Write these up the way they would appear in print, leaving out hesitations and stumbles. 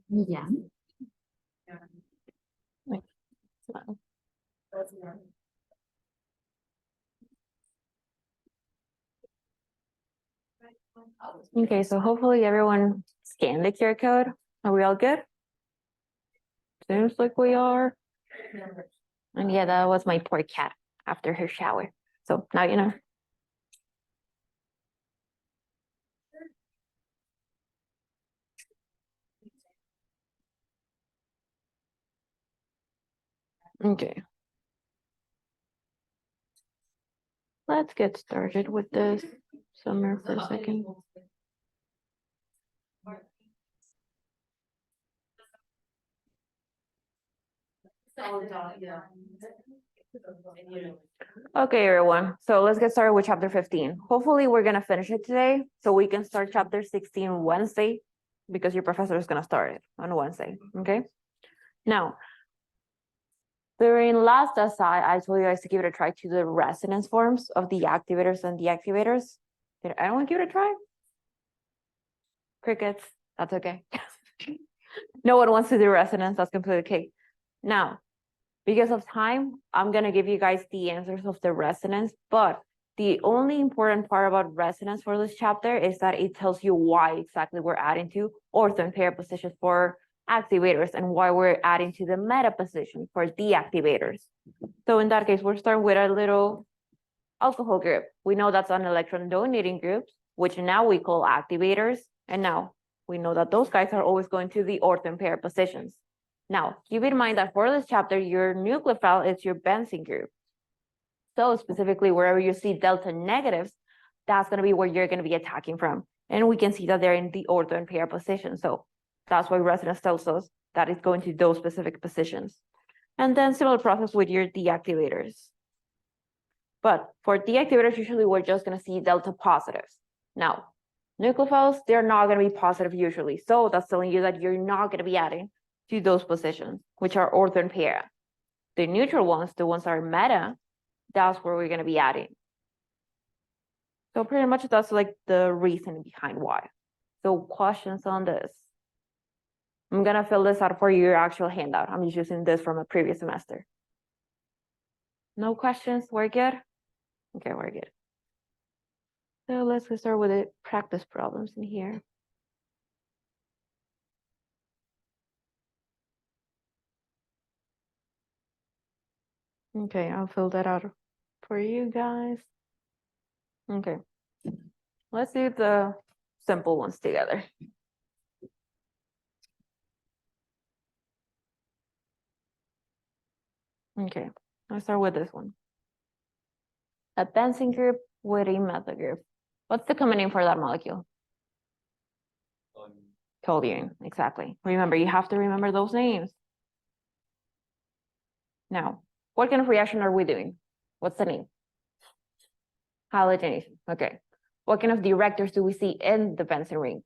Yeah. Okay, so hopefully everyone scanned the QR code. Are we all good? Seems like we are. And yeah, that was my poor cat after her shower. So now you know. Okay. Let's get started with this summer for a second. Okay, everyone. So let's get started with chapter 15. Hopefully we're gonna finish it today so we can start chapter 16 Wednesday because your professor is gonna start it on Wednesday. Okay. Now, during last aside, I told you guys to give it a try to the resonance forms of the activators and deactivators. Did anyone give it a try? Crickets, that's okay. No one wants to do resonance, that's completely okay. Now, because of time, I'm gonna give you guys the answers of the resonance, but the only important part about resonance for this chapter is that it tells you why exactly we're adding to ortho and pair positions for activators and why we're adding to the meta position for deactivators. So in that case, we're starting with a little alcohol group. We know that's an electron donating group, which now we call activators. And now we know that those guys are always going to the ortho and pair positions. Now, keep in mind that for this chapter, your nucleophile is your benzene group. So specifically, wherever you see delta negatives, that's going to be where you're going to be attacking from. And we can see that they're in the ortho and pair position. So that's why resonance tells us that it's going to those specific positions. And then similar process with your deactivators. But for deactivators, usually we're just going to see delta positives. Now, nucleophiles, they're not going to be positive usually. So that's telling you that you're not going to be adding to those positions, which are ortho and pair. The neutral ones, the ones that are meta, that's where we're going to be adding. So pretty much that's like the reason behind why. So questions on this? I'm going to fill this out for your actual handout. I'm just using this from a previous semester. No questions? We're good? Okay, we're good. So let's start with the practice problems in here. Okay, I'll fill that out for you guys. Okay, let's do the simple ones together. Okay, let's start with this one. A benzene group with a methyl group. What's the common name for that molecule? Toluene, exactly. Remember, you have to remember those names. Now, what kind of reaction are we doing? What's the name? Halogenation. Okay. What kind of directors do we see in the benzene ring?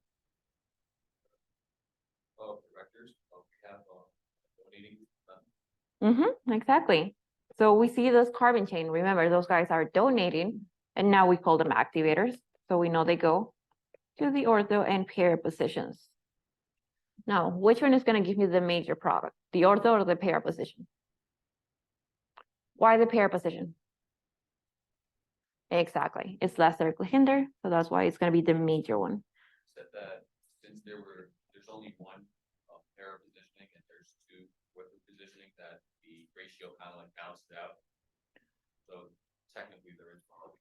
Exactly. So we see this carbon chain. Remember, those guys are donating, and now we call them activators. So we know they go to the ortho and pair positions. Now, which one is going to give you the major product? The ortho or the pair position? Why the pair position? Exactly. It's less directly hindered, so that's why it's going to be the major one. Said that since there's only one pair of positioning and there's two with the positioning, that the ratio kind of like balances out. So technically there is probably.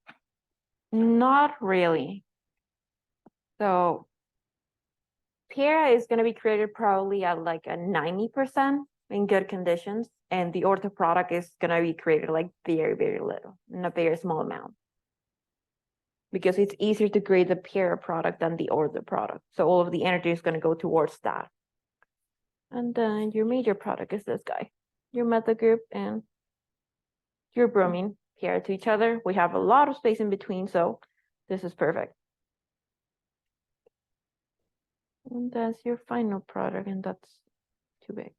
Not really. So pair is going to be created probably at like a 90% in good conditions, and the ortho product is going to be created like very, very little in a very small amount. Because it's easier to create the pair product than the ortho product. So all of the energy is going to go towards that. And then your major product is this guy, your methyl group and your bromine paired to each other. We have a lot of space in between, so this is perfect. And that's your final product, and that's too big.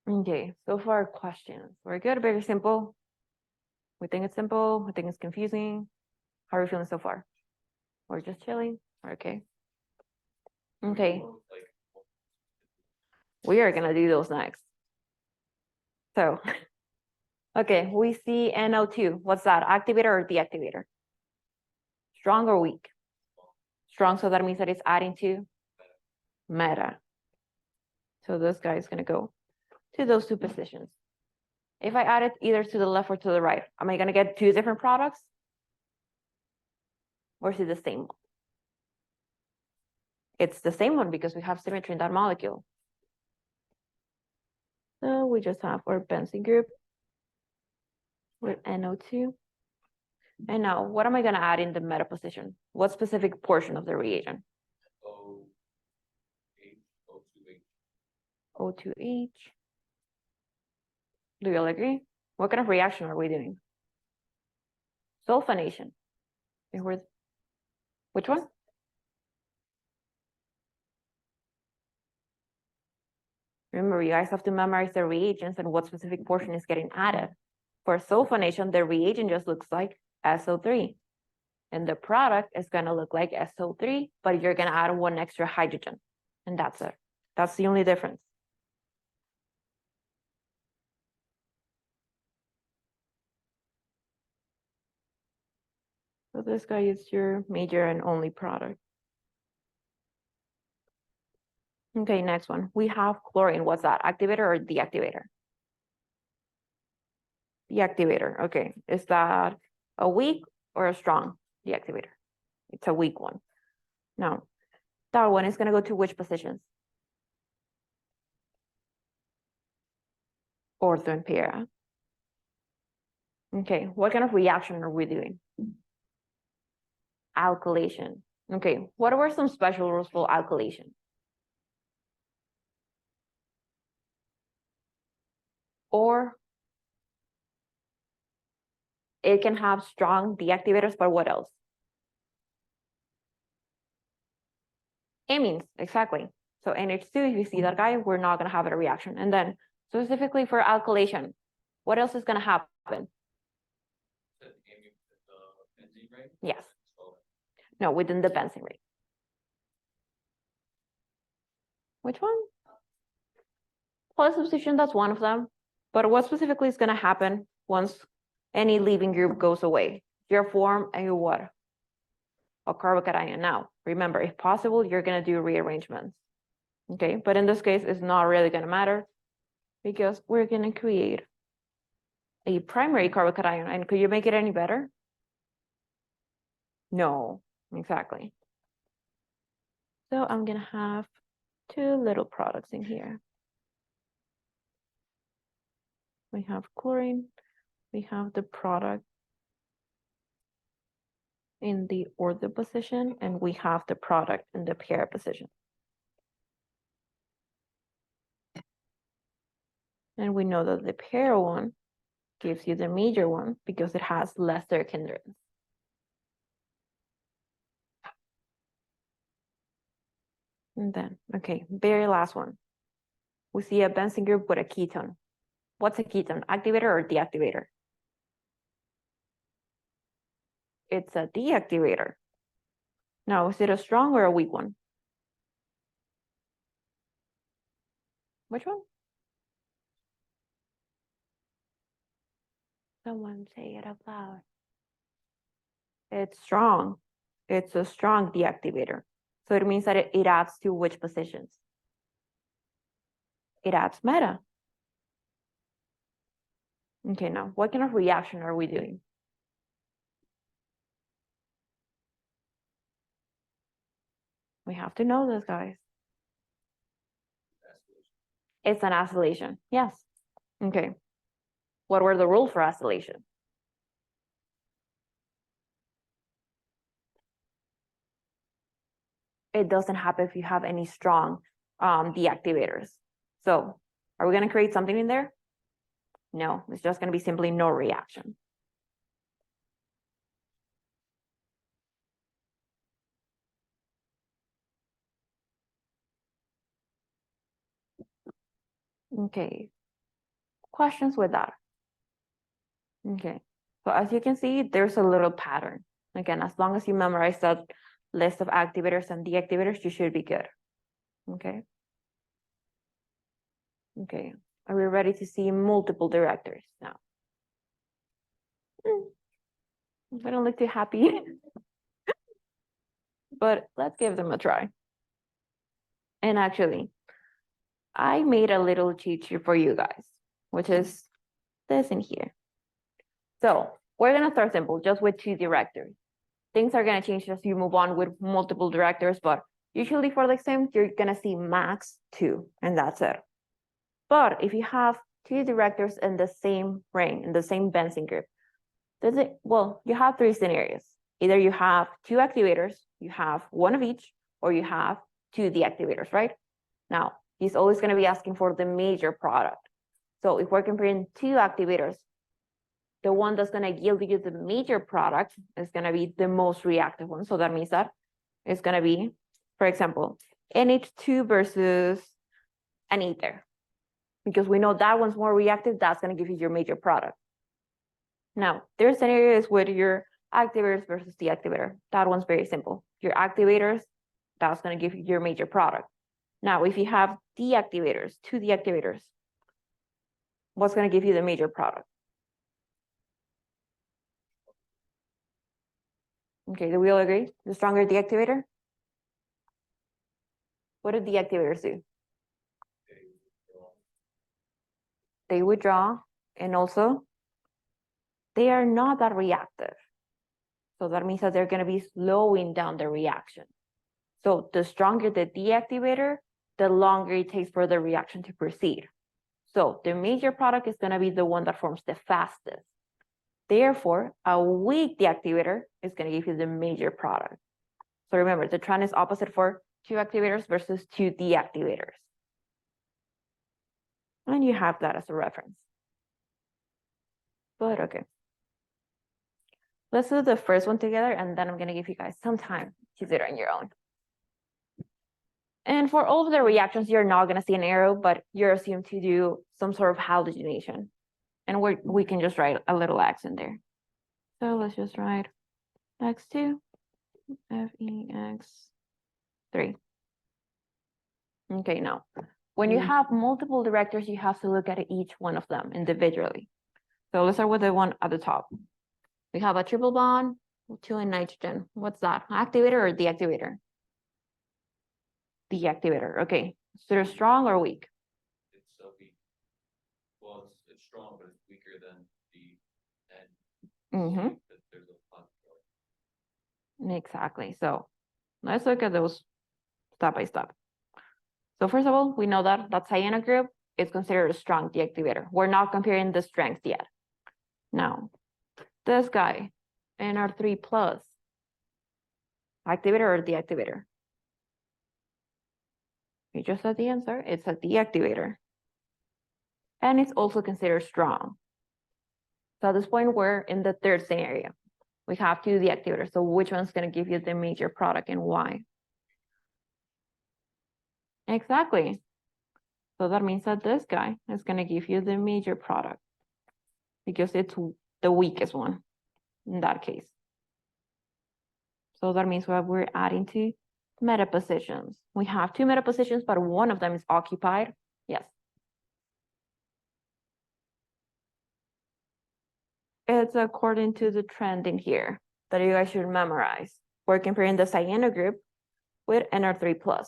Okay, so far questions. We're good, very simple. We think it's simple, we think it's confusing. How are we feeling so far? We're just chilling, okay. Okay, Like, we are gonna do those next. So, okay, we see NO2. What's that, activator or deactivator? Strong or weak? Strong, so that means that it's adding to meta. So this guy is gonna go to those two positions. If I add it either to the left or to the right, am I gonna get two different products? Or is it the same one? It's the same one because we have symmetry in that molecule. So we just have our benzene group with NO2. And now, what am I gonna add in the meta position? What specific portion of the reagent? O2H. Do you all agree? What kind of reaction are we doing? Sulfonation. Which one? Remember, you guys have to memorize the reagents and what specific portion is getting added. For sulfonation, the reagent just looks like SO3. And the product is gonna look like SO3, but you're gonna add one extra hydrogen. And that's it. That's the only difference. So this guy is your major and only product. Okay, next one. We have chlorine. What's that, activator or deactivator? Deactivator, okay. Is that a weak or a strong deactivator? It's a weak one. Now, that one is gonna go to which positions? Ortho and para. Okay, what kind of reaction are we doing? Alkylation. Okay, what were some special rules for alkylation? Or it can have strong deactivators, but what else? Amines, exactly. So NH2, if you see that guy, we're not gonna have a reaction. And then specifically for alkylation, what else is gonna happen? Yes. No, within the benzene ring. Which one? Plus substitution, that's one of them. But what specifically is gonna happen once any leaving group goes away? Your form and your what? A carbocation. Now, remember, if possible, you're gonna do rearrangements. Okay, but in this case, it's not really gonna matter because we're gonna create a primary carbocation. And could you make it any better? No, exactly. So I'm gonna have two little products in here. We have chlorine, we have the product in the ortho position, and we have the product in the para position. And we know that the para one gives you the major one because it has lesser hindrance. And then, okay, very last one. We see a benzene group with a ketone. What's a ketone, activator or deactivator? It's a deactivator. Now, is it a strong or a weak one? Which one? Someone say it out loud. It's strong. It's a strong deactivator. So it means that it adds to which positions? It adds meta. Okay, now what kind of reaction are we doing? We have to know this, guys. It's an acylation. Yes. Okay. What were the rules for acylation? It doesn't happen if you have any strong deactivators. So are we going to create something in there? No, it's just going to be simply no reaction. Okay, questions with that? Okay, so as you can see, there's a little pattern. Again, as long as you memorize that list of activators and deactivators, you should be good. Okay. Okay, are we ready to see multiple directors now? I don't look too happy. But let's give them a try. And actually, I made a little cheat sheet for you guys, which is this in here. So we're gonna start simple, just with 2 directors. Things are gonna change as you move on with multiple directors, but usually for the exam, you're gonna see max 2, and that's it. But if you have 2 directors in the same ring, in the same benzene group, well, you have 3 scenarios. Either you have 2 activators, you have 1 of each, or you have 2 deactivators, right? Now, he's always going to be asking for the major product. So if we're comparing 2 activators, the one that's going to yield you the major product is going to be the most reactive one. So that means that it's going to be, for example, NH2 versus an ether. Because we know that one's more reactive, that's going to give you your major product. Now, there's scenarios with your activators versus deactivator. That one's very simple. Your activators, that's going to give you your major product. Now, if you have deactivators, 2 deactivators, what's going to give you the major product? Okay, do we all agree? The stronger deactivator? What do deactivators do? They withdraw, and also they are not that reactive. So that means that they're going to be slowing down the reaction. So the stronger the deactivator, the longer it takes for the reaction to proceed. So the major product is going to be the one that forms the fastest. Therefore, a weak deactivator is going to give you the major product. So remember, the trend is opposite for 2 activators versus 2 deactivators. And you have that as a reference. But okay. Let's do the first one together, and then I'm going to give you guys some time to do it on your own. And for all of the reactions, you're not going to see an arrow, but you're assumed to do some sort of halogenation. And we can just write a little X in there. So let's just write X2, FeX3. Okay, now, when you have multiple directors, you have to look at each one of them individually. So let's start with the one at the top. We have a triple bond, 2 in nitrogen. What's that? Activator or deactivator? Deactivator, okay. So they're strong or weak? It's so weak. Well, it's strong, but it's weaker than the N. There's a lot. Exactly. So let's look at those step by step. So first of all, we know that that cyano group is considered a strong deactivator. We're not comparing the strength yet. Now, this guy, NR3+, activator or deactivator? You just said the answer. It's a deactivator. And it's also considered strong. So at this point, we're in the third scenario. We have 2 deactivators. So which one's going to give you the major product and why? Exactly. So that means that this guy is going to give you the major product because it's the weakest one in that case. So that means we're adding 2 meta positions. We have 2 meta positions, but one of them is occupied. Yes. It's according to the trend in here that you guys should memorize. We're comparing the cyano group with NR3+.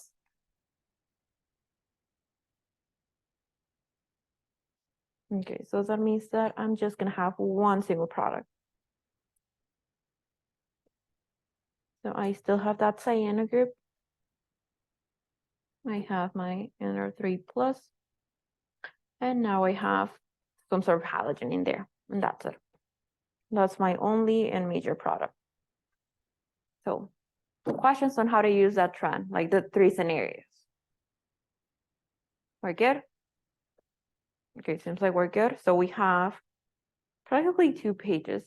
Okay, so that means that I'm just gonna have one single product. So I still have that cyano group. I have my NR3+, and now I have some sort of halogen in there, and that's it. That's my only and major product. So questions on how to use that trend, like the 3 scenarios. We're good? Okay, seems like we're good. So we have practically 2 pages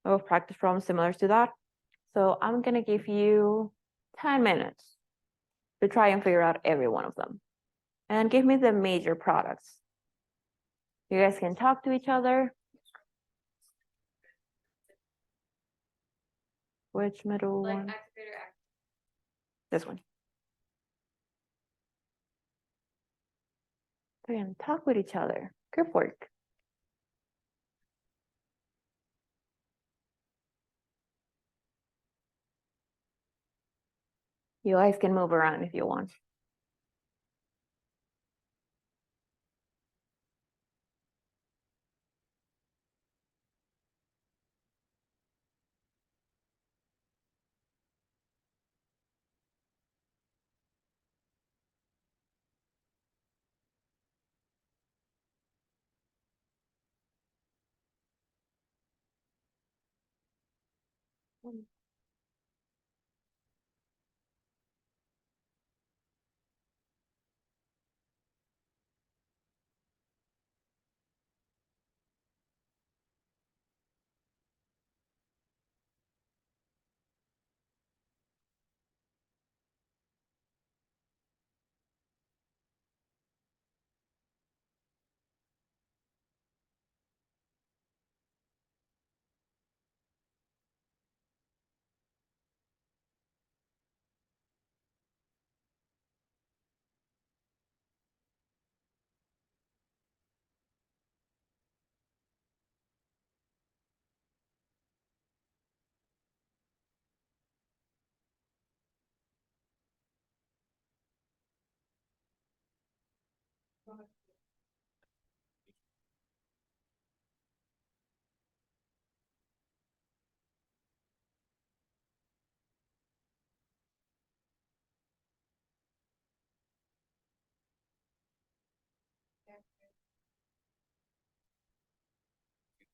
of practice problems similar to that. So I'm gonna give you 10 minutes to try and figure out every one of them. And give me the major products. You guys can talk to each other. Which middle Like one? activator, This one. They can talk with each other. Group work. You guys can move around if you want.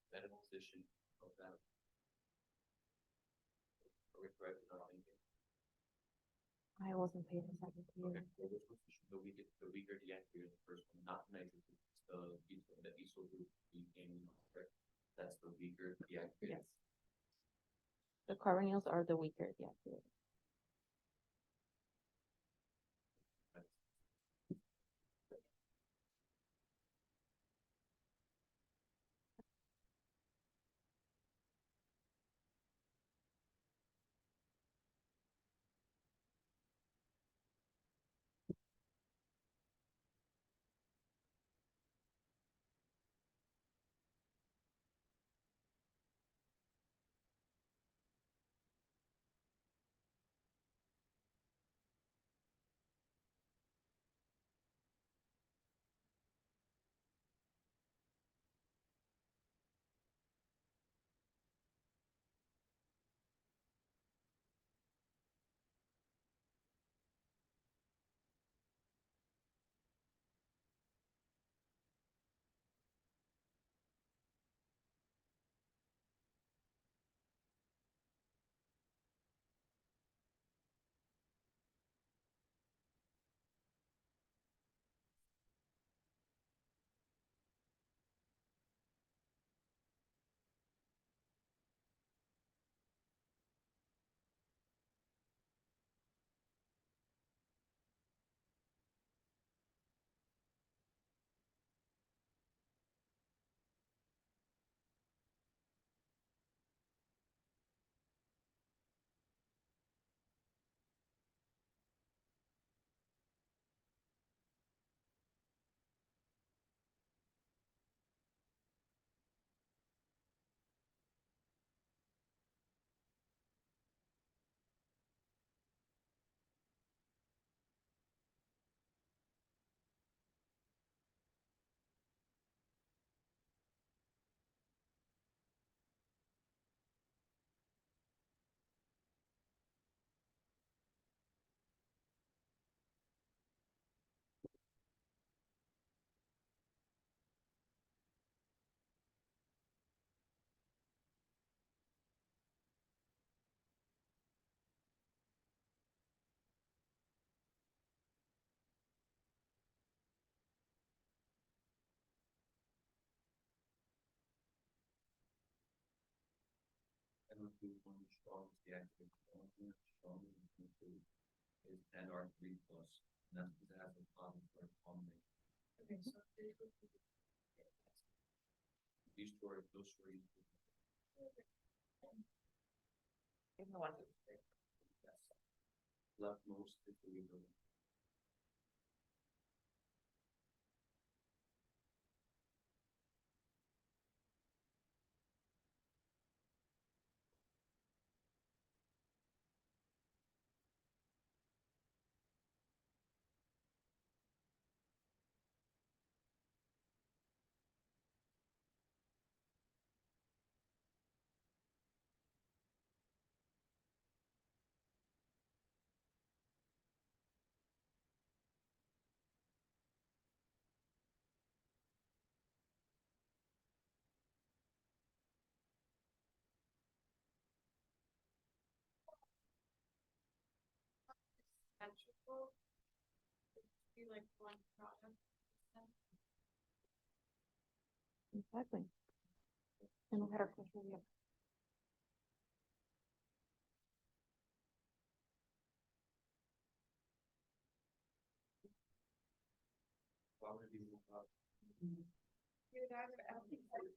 That position of that. Are we correct in our thinking? I wasn't paying attention to you. Okay, well, which was the weaker the activator, the first one, not the negative, it's the ESO group, the gaming, correct? That's the weaker the activator. Yes. The corneals are the weaker, yeah. I don't know if we want to strong the activator, strong is NR3 plus, and that's because it has a problem for plumbing. Okay, so These stories, those stories. Leftmost if we go. Symmetrical. Be like one product. Exactly. And we had our question here. Why would it be more about? You'd either allocate it.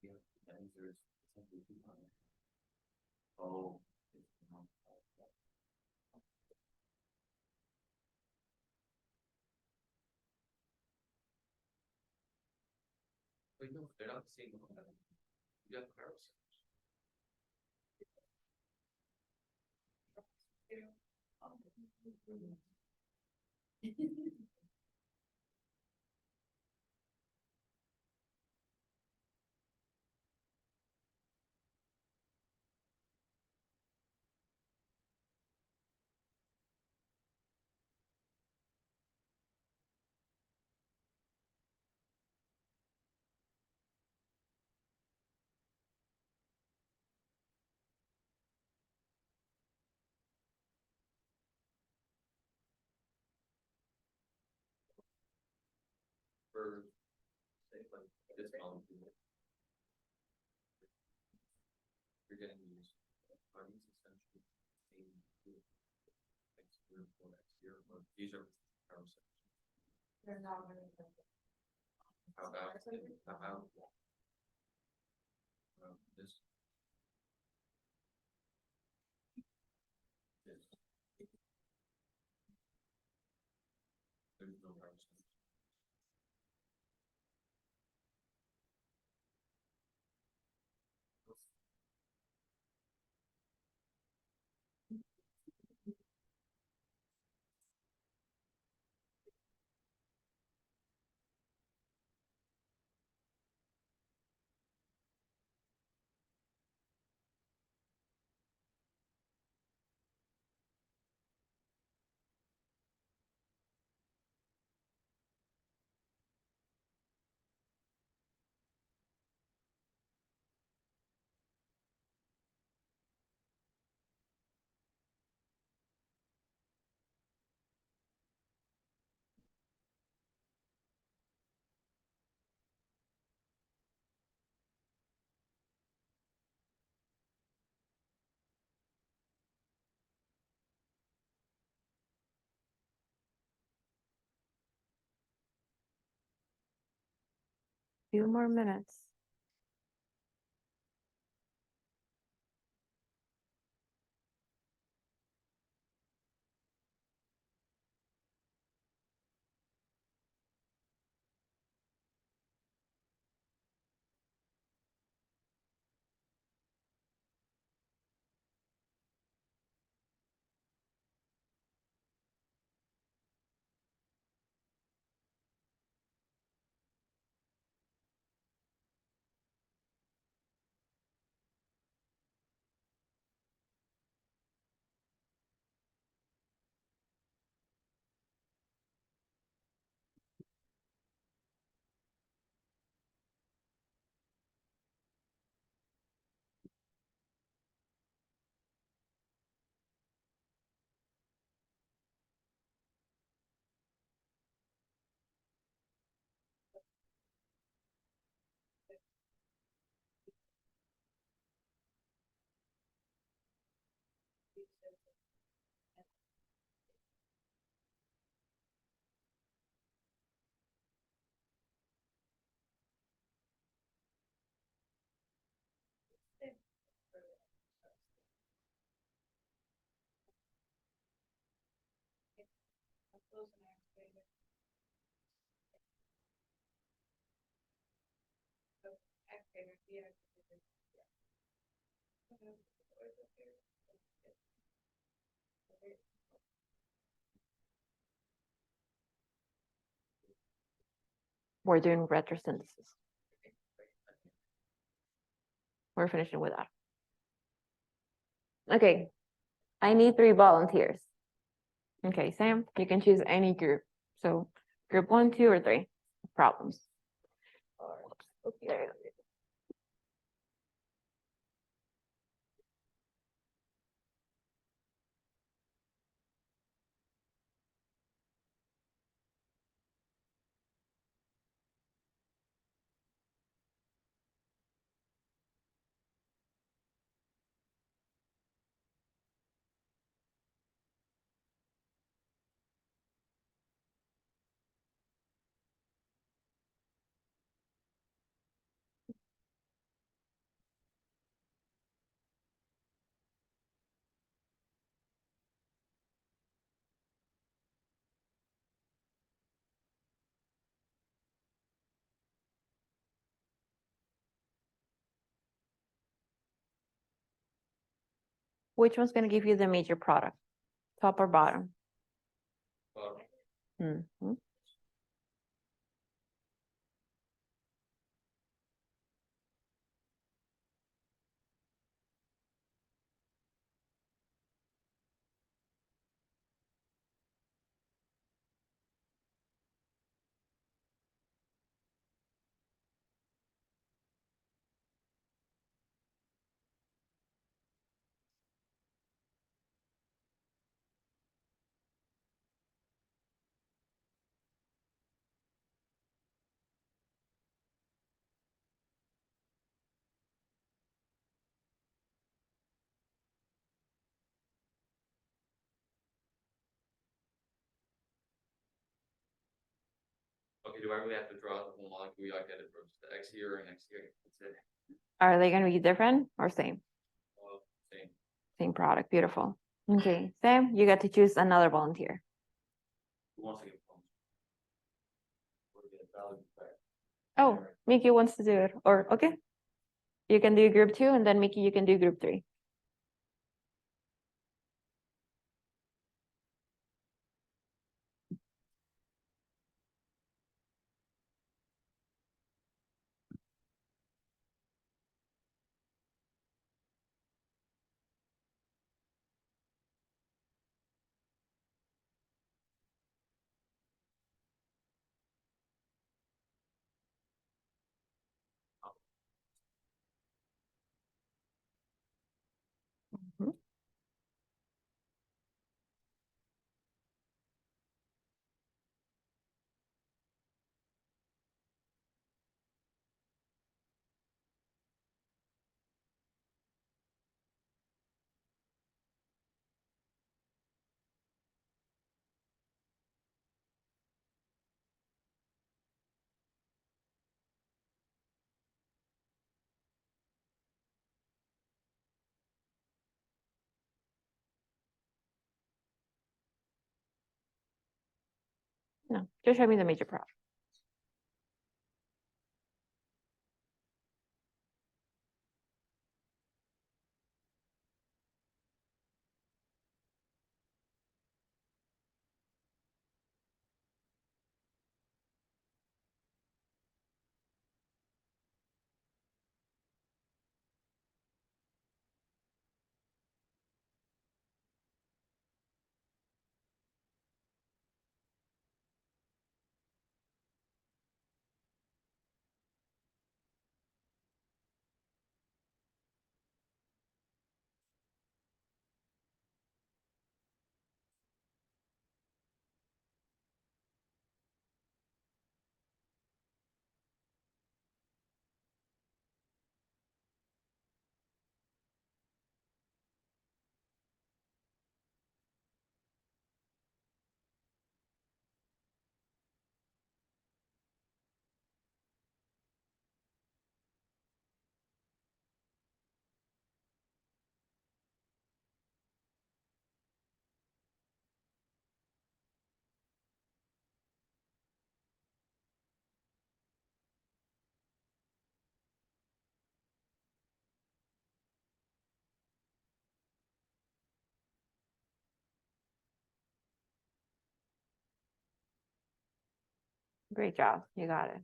Yeah, that means there's essentially two on it. Oh. It's not. Wait, no, they're not the same. You got parasites. For, say, like, this molecule. You're getting these, are these essentially same food? Next year, or next year, or these are parasites. They're not really. How about, this? This. There's no parasites. Few more minutes. Okay, yeah. We're doing retrosynthesis. We're finishing with that. Okay, I need 3 volunteers. Okay, Sam, you can choose any group. So group 1, 2, or 3. Problems. Okay. Which one's gonna give you the major product? Top or bottom? Mhm. Okay, do I really have to draw the whole molecule? I get it from just the X here and X here. That's it. Are they gonna be different or same? Same. Same product, beautiful. Okay, Sam, you get to choose another volunteer. Who wants to get phone? Oh, Mickey wants to do it, or, okay. You can do group 2, and then Mickey, you can do group 3. Mhm. No, just show me the major product. Great job, you got it.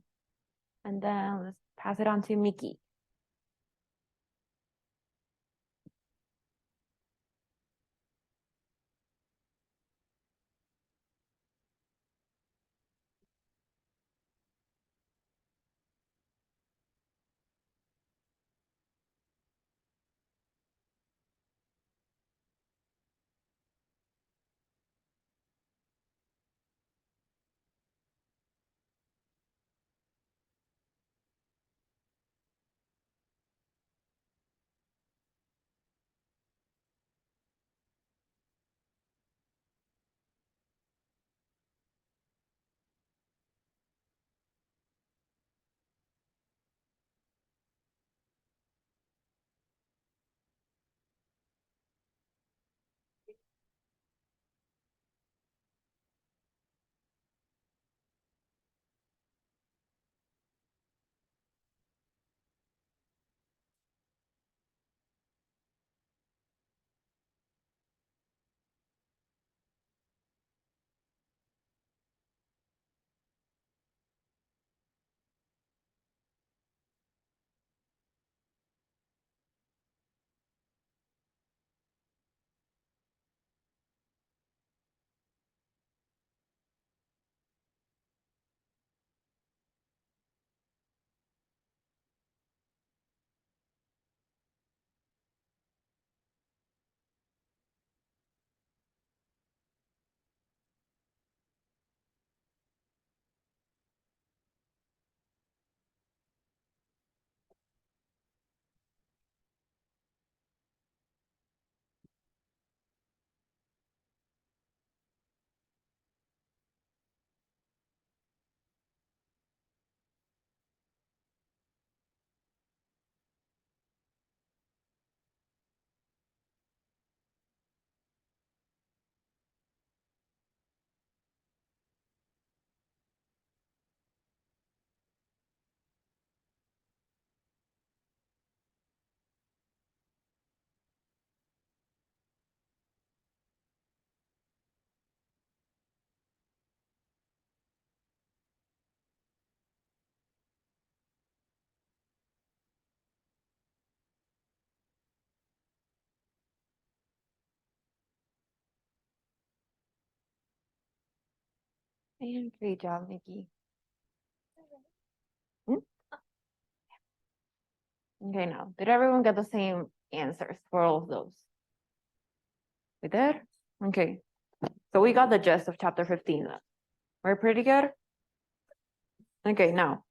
And then let's pass it on to Mickey. And great job, Mickey. Hmm? Okay, now, did everyone get the same answers for all of those? We did? Okay, so we got the gist of chapter 15 then. We're pretty good? Okay, now,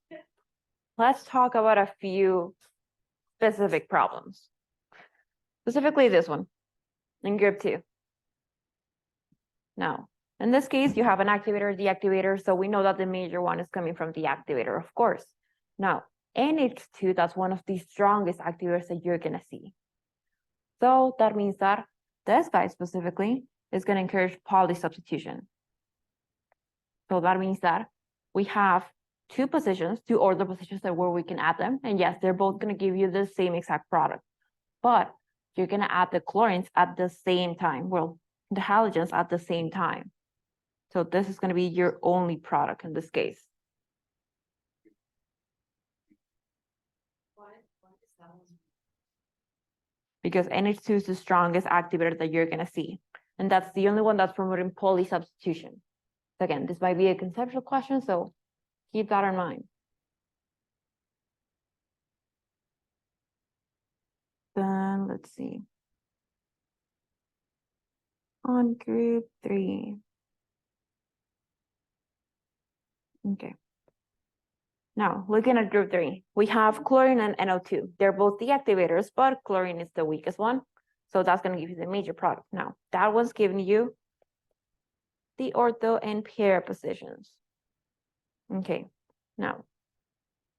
let's talk about a few specific problems. Specifically this one, in group 2. Now, in this case, you have an activator, deactivator, so we know that the major one is coming from the activator, of course. Now, NH2, that's one of the strongest activators that you're gonna see. So that means that this guy specifically is gonna encourage poly substitution. So that means that we have two order positions that where we can add them. And yes, they're both gonna give you the same exact product, but you're gonna add the chlorines at the same time. Well, the halogens at the same time. So this is gonna be your only product in this case. Because NH2 is the strongest activator that you're gonna see. And that's the only one that's promoting poly substitution. So again, this might be a conceptual question, so keep that in mind. Then let's see. On group 3. Okay. Now, looking at group 3, we have chlorine and NO2. They're both deactivators, but chlorine is the weakest one. So that's going to give you the major product. Now, that one's giving you the ortho and pair positions. Okay. Now,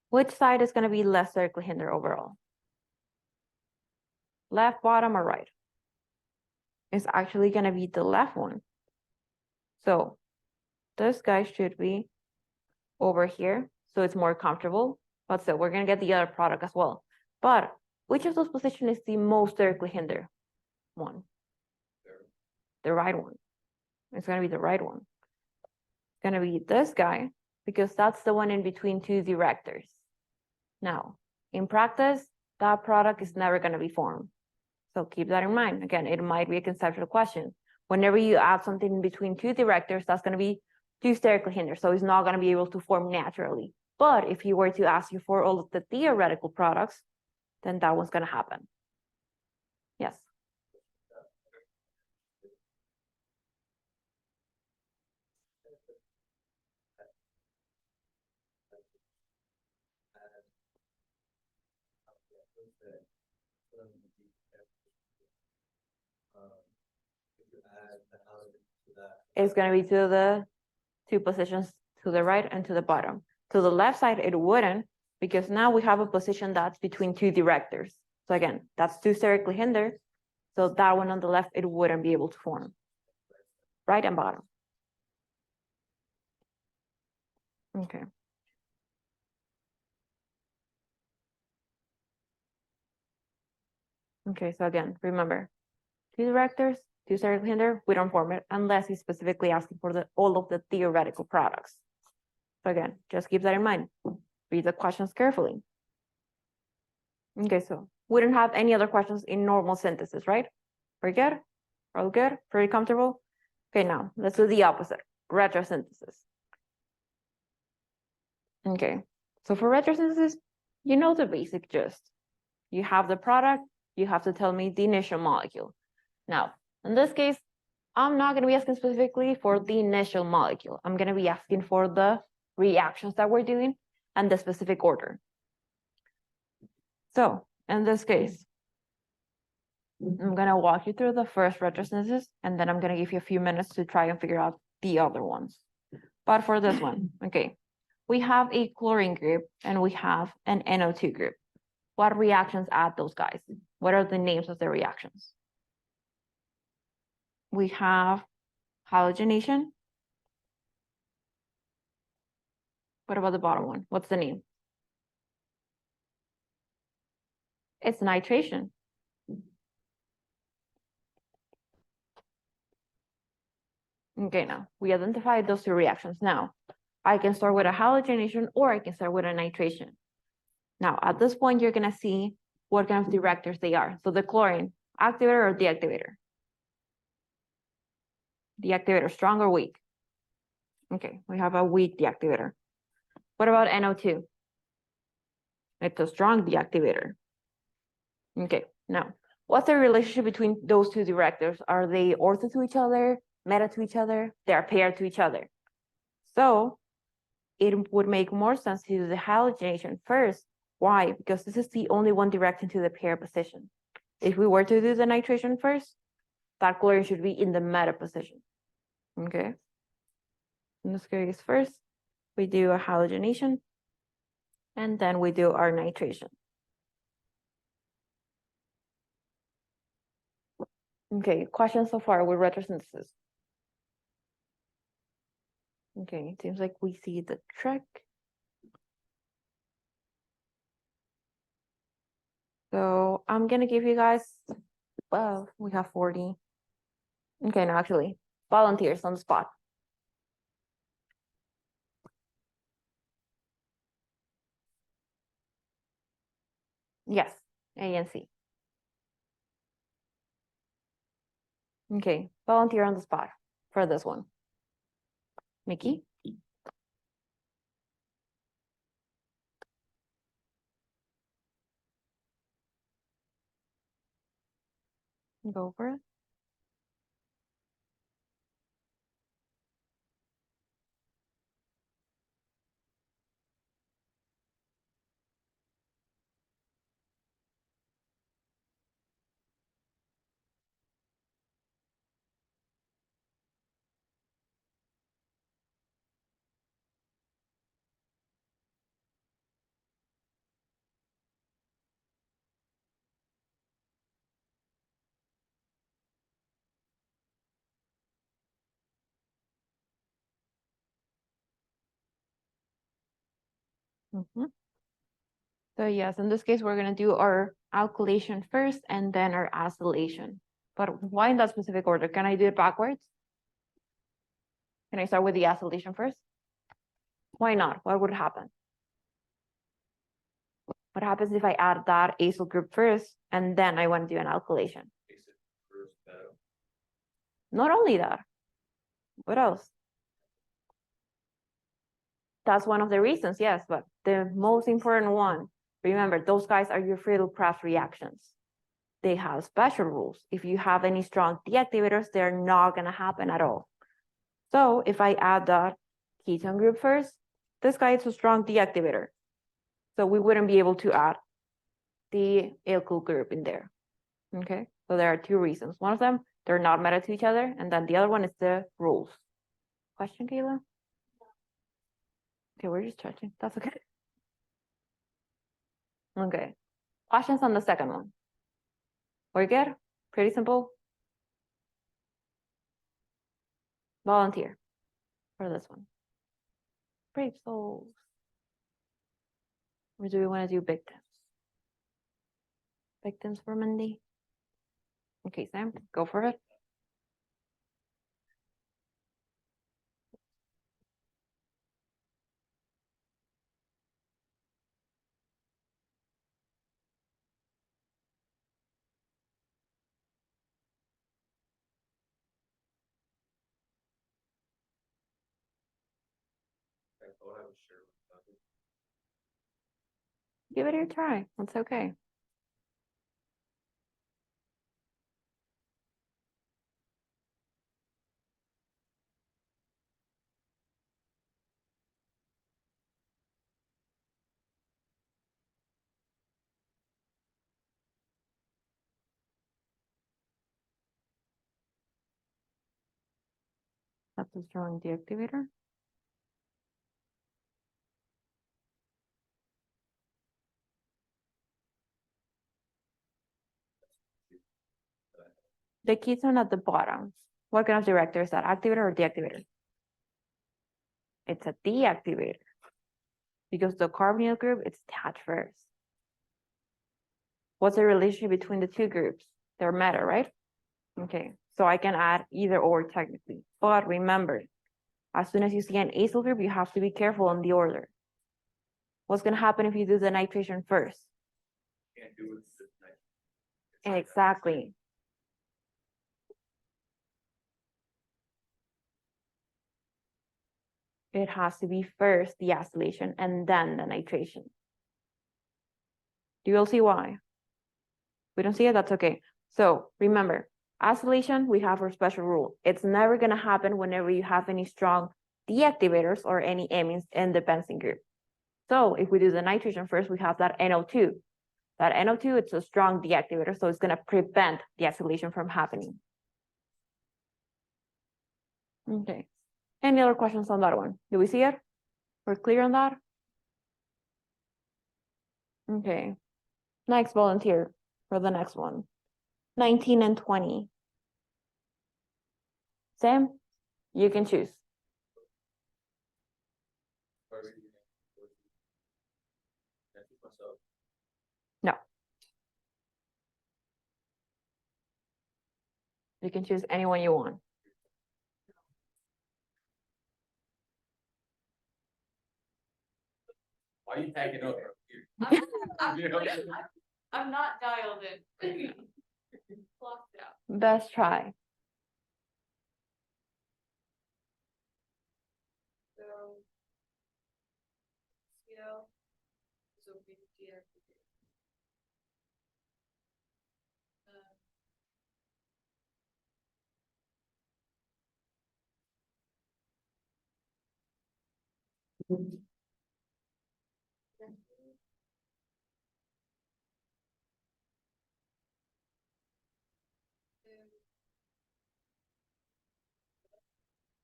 which side is going to be less circle hinder overall? Left, bottom, or right? It's actually going to be the left one. So this guy should be over here, so it's more comfortable. But still, we're going to get the other product as well. But which of those positions is the most directly hinder one? The right one. It's going to be the right one. It's going to be this guy because that's the one in between two directors. Now, in practice, that product is never going to be formed. So keep that in mind. Again, it might be a conceptual question. Whenever you add something in between two directors, that's going to be two sterically hindered. So it's not going to be able to form naturally. But if you were to ask you for all of the theoretical products, then that one's going to happen. Yes. It's going to be to the two positions to the right and to the bottom. To the left side, it wouldn't, because now we have a position that's between two directors. So again, that's two sterically hindered. So that one on the left, it wouldn't be able to form. Right and bottom. Okay. Okay, so again, remember, two directors, two sterically hindered, we don't form it unless he's specifically asking for all of the theoretical products. So again, just keep that in mind. Read the questions carefully. Okay, so we don't have any other questions in normal synthesis, right? Very good. All good. Pretty comfortable. Okay, now let's do the opposite. Retrosynthesis. Okay, so for retrosynthesis, you know the basic gist. You have the product, you have to tell me the initial molecule. Now, in this case, I'm not going to be asking specifically for the initial molecule. I'm going to be asking for the reactions that we're doing and the specific order. So in this case, I'm going to walk you through the first retrosynthesis, and then I'm going to give you a few minutes to try and figure out the other ones. But for this one, okay, we have a chlorine group and we have an NO2 group. What reactions add those guys? What are the names of the reactions? We have halogenation. What about the bottom one? What's the name? It's nitration. Okay, now we identified those two reactions. Now, I can start with a halogenation or I can start with a nitration. Now, at this point, you're gonna see what kind of directors they are. So the chlorine, activator or deactivator? Deactivator, strong or weak? Okay, we have a weak deactivator. What about NO2? It's a strong deactivator. Okay, now, what's the relationship between those two directors? Are they ortho to each other, meta to each other? They are paired to each other. So it would make more sense to do the halogenation first. Why? Because this is the only one directing to the pair position. If we were to do the nitration first, that chlorine should be in the meta position. Okay. In this case, first, we do a halogenation, and then we do our nitration. Okay, questions so far with retrosynthesis? Okay, it seems like we see the trick. So I'm gonna give you guys, well, we have 40. Okay, no, actually, volunteers on the spot. Yes, A and C. Okay, volunteer on the spot for this one. Mickey? Go for it. So yes, in this case, we're gonna do our alkylation first and then our acylation. But why in that specific order? Can I do it backwards? Can I start with the acylation first? Why not? What would happen? What happens if I add that acyl group first and then I want to do an alkylation? Makes it first better. Not only that, what else? That's one of the reasons, yes, but the most important one, remember, those guys are your Friedel-Crafts reactions. They have special rules. If you have any strong deactivators, they're not gonna happen at all. So if I add that ketone group first, this guy is a strong deactivator. So we wouldn't be able to add the alkyl group in there. Okay, so there are two reasons. One of them, they're not married to each other, and then the other one is the rules. Question, Kayla? Okay, we're just checking. That's okay. Okay. Questions on the second one? We're good? Pretty simple. Volunteer for this one. Brave souls. Or do we want to do victims? Victims for Monday? Okay, Sam, go for it. I thought I was sure. Give it a try. That's okay. That's a strong deactivator. The ketone at the bottom. What kind of director is that? Activator or deactivator? It's a deactivator. Because the carbonyl group, it's attached first. What's the relationship between the two groups? They're meta, right? Okay, so I can add either or technically. But remember, as soon as you see an acyl group, you have to be careful on the order. What's gonna happen if you do the nitration first? Can't do it. with nitrogen. Exactly. It has to be first the acylation and then the nitration. Do you all see why? We don't see it, that's okay. So remember, acylation, we have our special rule. It's never gonna happen whenever you have any strong deactivators or any amines in the benzene group. So if we do the nitration first, we have that NO2. That NO2, it's a strong deactivator, so it's gonna prevent the acylation from happening. Okay. Any other questions on that one? Do we see it? We're clear on that? Okay. Next volunteer for the next one. 19 and 20. Sam, you can choose. Or is it- Can I choose myself? You can choose anyone you want. Why are you tagging up? I'm, You know? I'm not dialed in. Blocked out. Best try. So. CL. So we deactivate.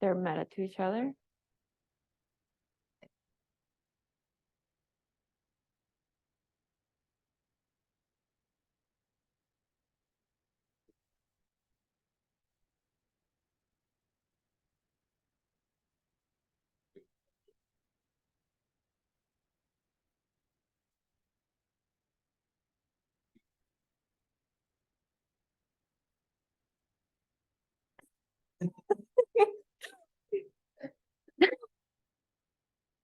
They're meta to each other.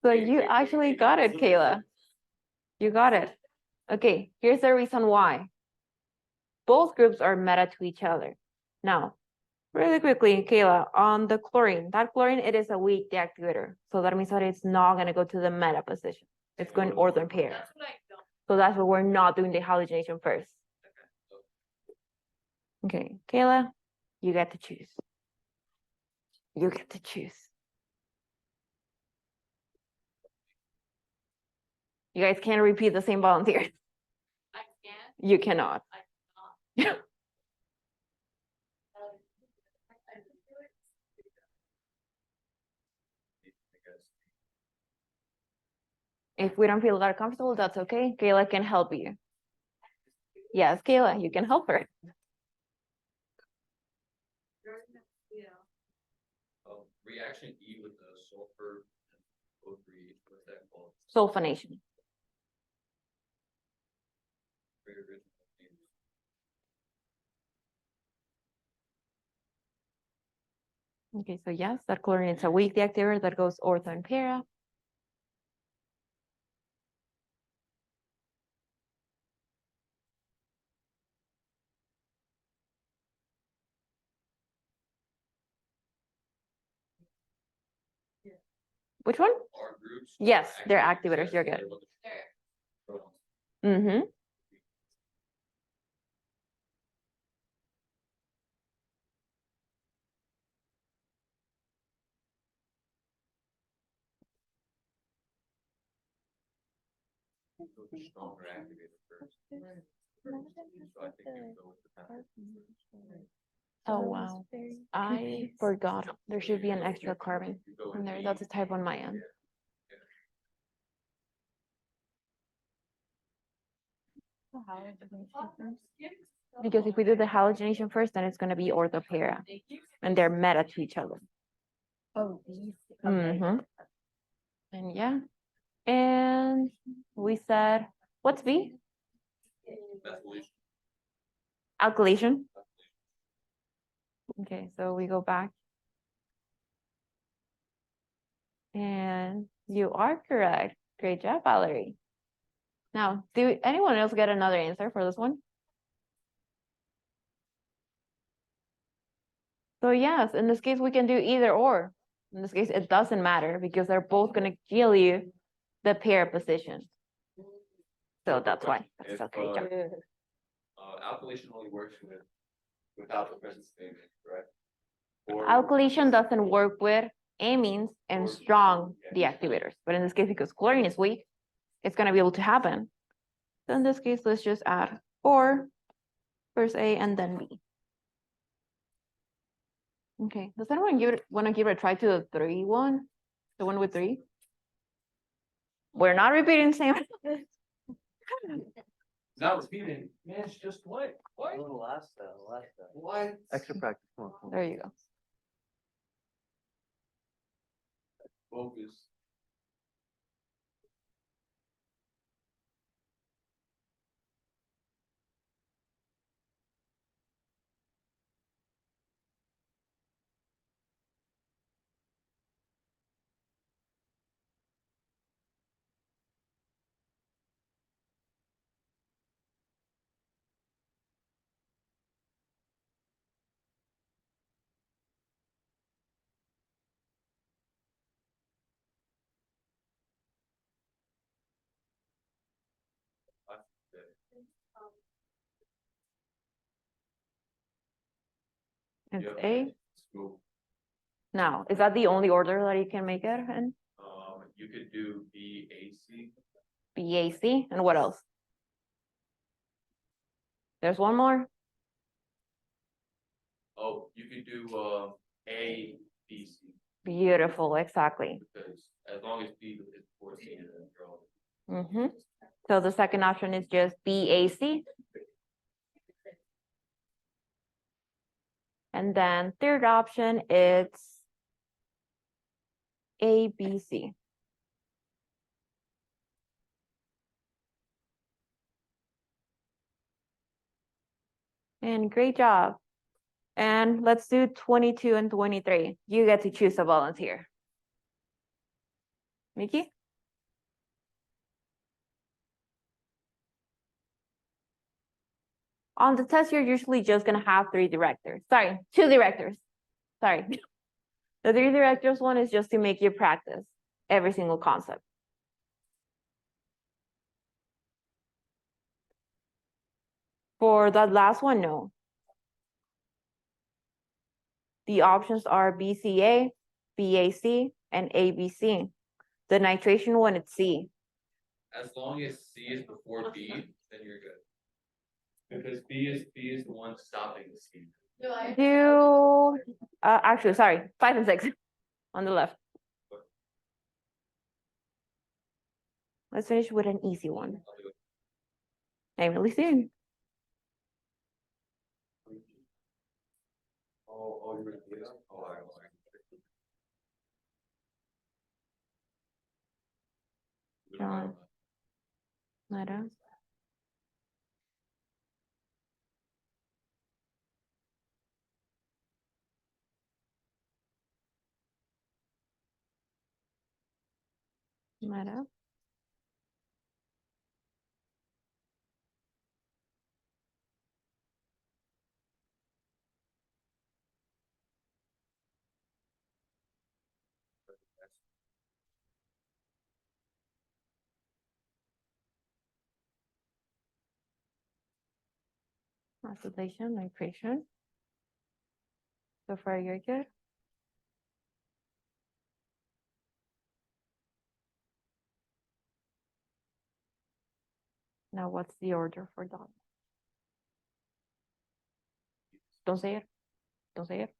So you actually got it, Kayla. You got it. Okay, here's the reason why. Both groups are meta to each other. Now, really quickly, Kayla, on the chlorine, that chlorine, it is a weak deactivator. So that means that it's not gonna go to the meta position. It's going ortho pair. That's what I don't. So that's why we're not doing the halogenation first. Okay, Kayla, you get to choose. You get to choose. You guys can't repeat the same volunteer. I can't. You cannot. I cannot. If we don't feel that comfortable, that's okay. Kayla can help you. Yes, Kayla, you can help her. Yeah. Reaction E with the sulfur and O3, what's that called? Sulfonation. Very original name. Okay, so yes, that chlorine is a weak deactivator that goes ortho and para. Which one? Our groups. Yes, are they're activators, activators, yes, you're good. they're what the There. protons. Mm-hmm. Go with the stronger activator first. So I think you go with the power. Oh, wow. I forgot. There should be an extra carbon You go with in there. E. That's a type on my end. Because if we do the halogenation first, then it's gonna be ortho para, and they're meta to each other. Oh, these. Mm-hmm. And yeah, and we said, what's B? Methylation. Alkylation. Okay, so we go back. And you are correct. Great job, Valerie. Now, do anyone else get another answer for this one? So yes, in this case, we can do either or. In this case, it doesn't matter because they're both gonna give you the pair position. So that's why. That's If, a great job. Alkylation only works without the present statement, correct? Or- Alkylation doesn't work with amines and strong deactivators, but in this case, because chlorine is weak, it's gonna be able to happen. So in this case, let's just add or first A and then B. Okay, does anyone want to give it a try to the 3 one? The one with 3? We're not repeating the same. Not repeating, man, it's just what? A little last time. What? Extra practice. Come on, come on. There you go. Focus. It's Yeah. A. School. Now, is that the only order that you can make it in? You could do BAC. BAC, and what else? There's one more. Oh, you could do, ABC, Beautiful, exactly. because as long as B is 14, then you're all. Mm-hmm. So the second option is just BAC. And then third option, it's ABC. And great job. And let's do 22 and 23. You get to choose a volunteer. Mickey? On the test, you're usually just gonna have two directors. Sorry. Sorry. The three directors one is just to make you practice every single concept. For that last one, no. The options are BCA, BAC, and ABC. The nitration one, it's C. As long as C is before B, then you're good. Because B is the one stopping the C. Do I? Actually, sorry, 5 and 6 on the left. Let's finish with an easy one. Emily soon. Oh, you're gonna do that? Oh, all right. John. Meta. Meta. Oxidation, nitration. So far, you're good. Now, what's the order for that? Don't say it. Don't say it.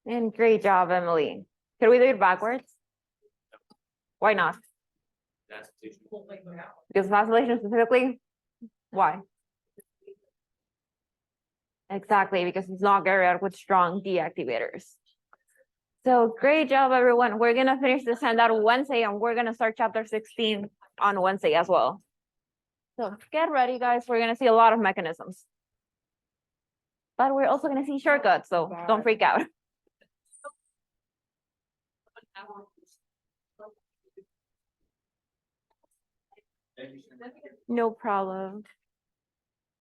And great job, Emily. Can we do it backwards? Why not? That's teaching. Because vacillation specifically, why? Exactly, because it's not carried out with strong deactivators. So great job, everyone. We're gonna finish this handout Wednesday and we're gonna start chapter 16 on Wednesday as well. So get ready, guys. We're gonna see a lot of mechanisms. But we're also gonna see shortcuts, so don't freak out. No problem.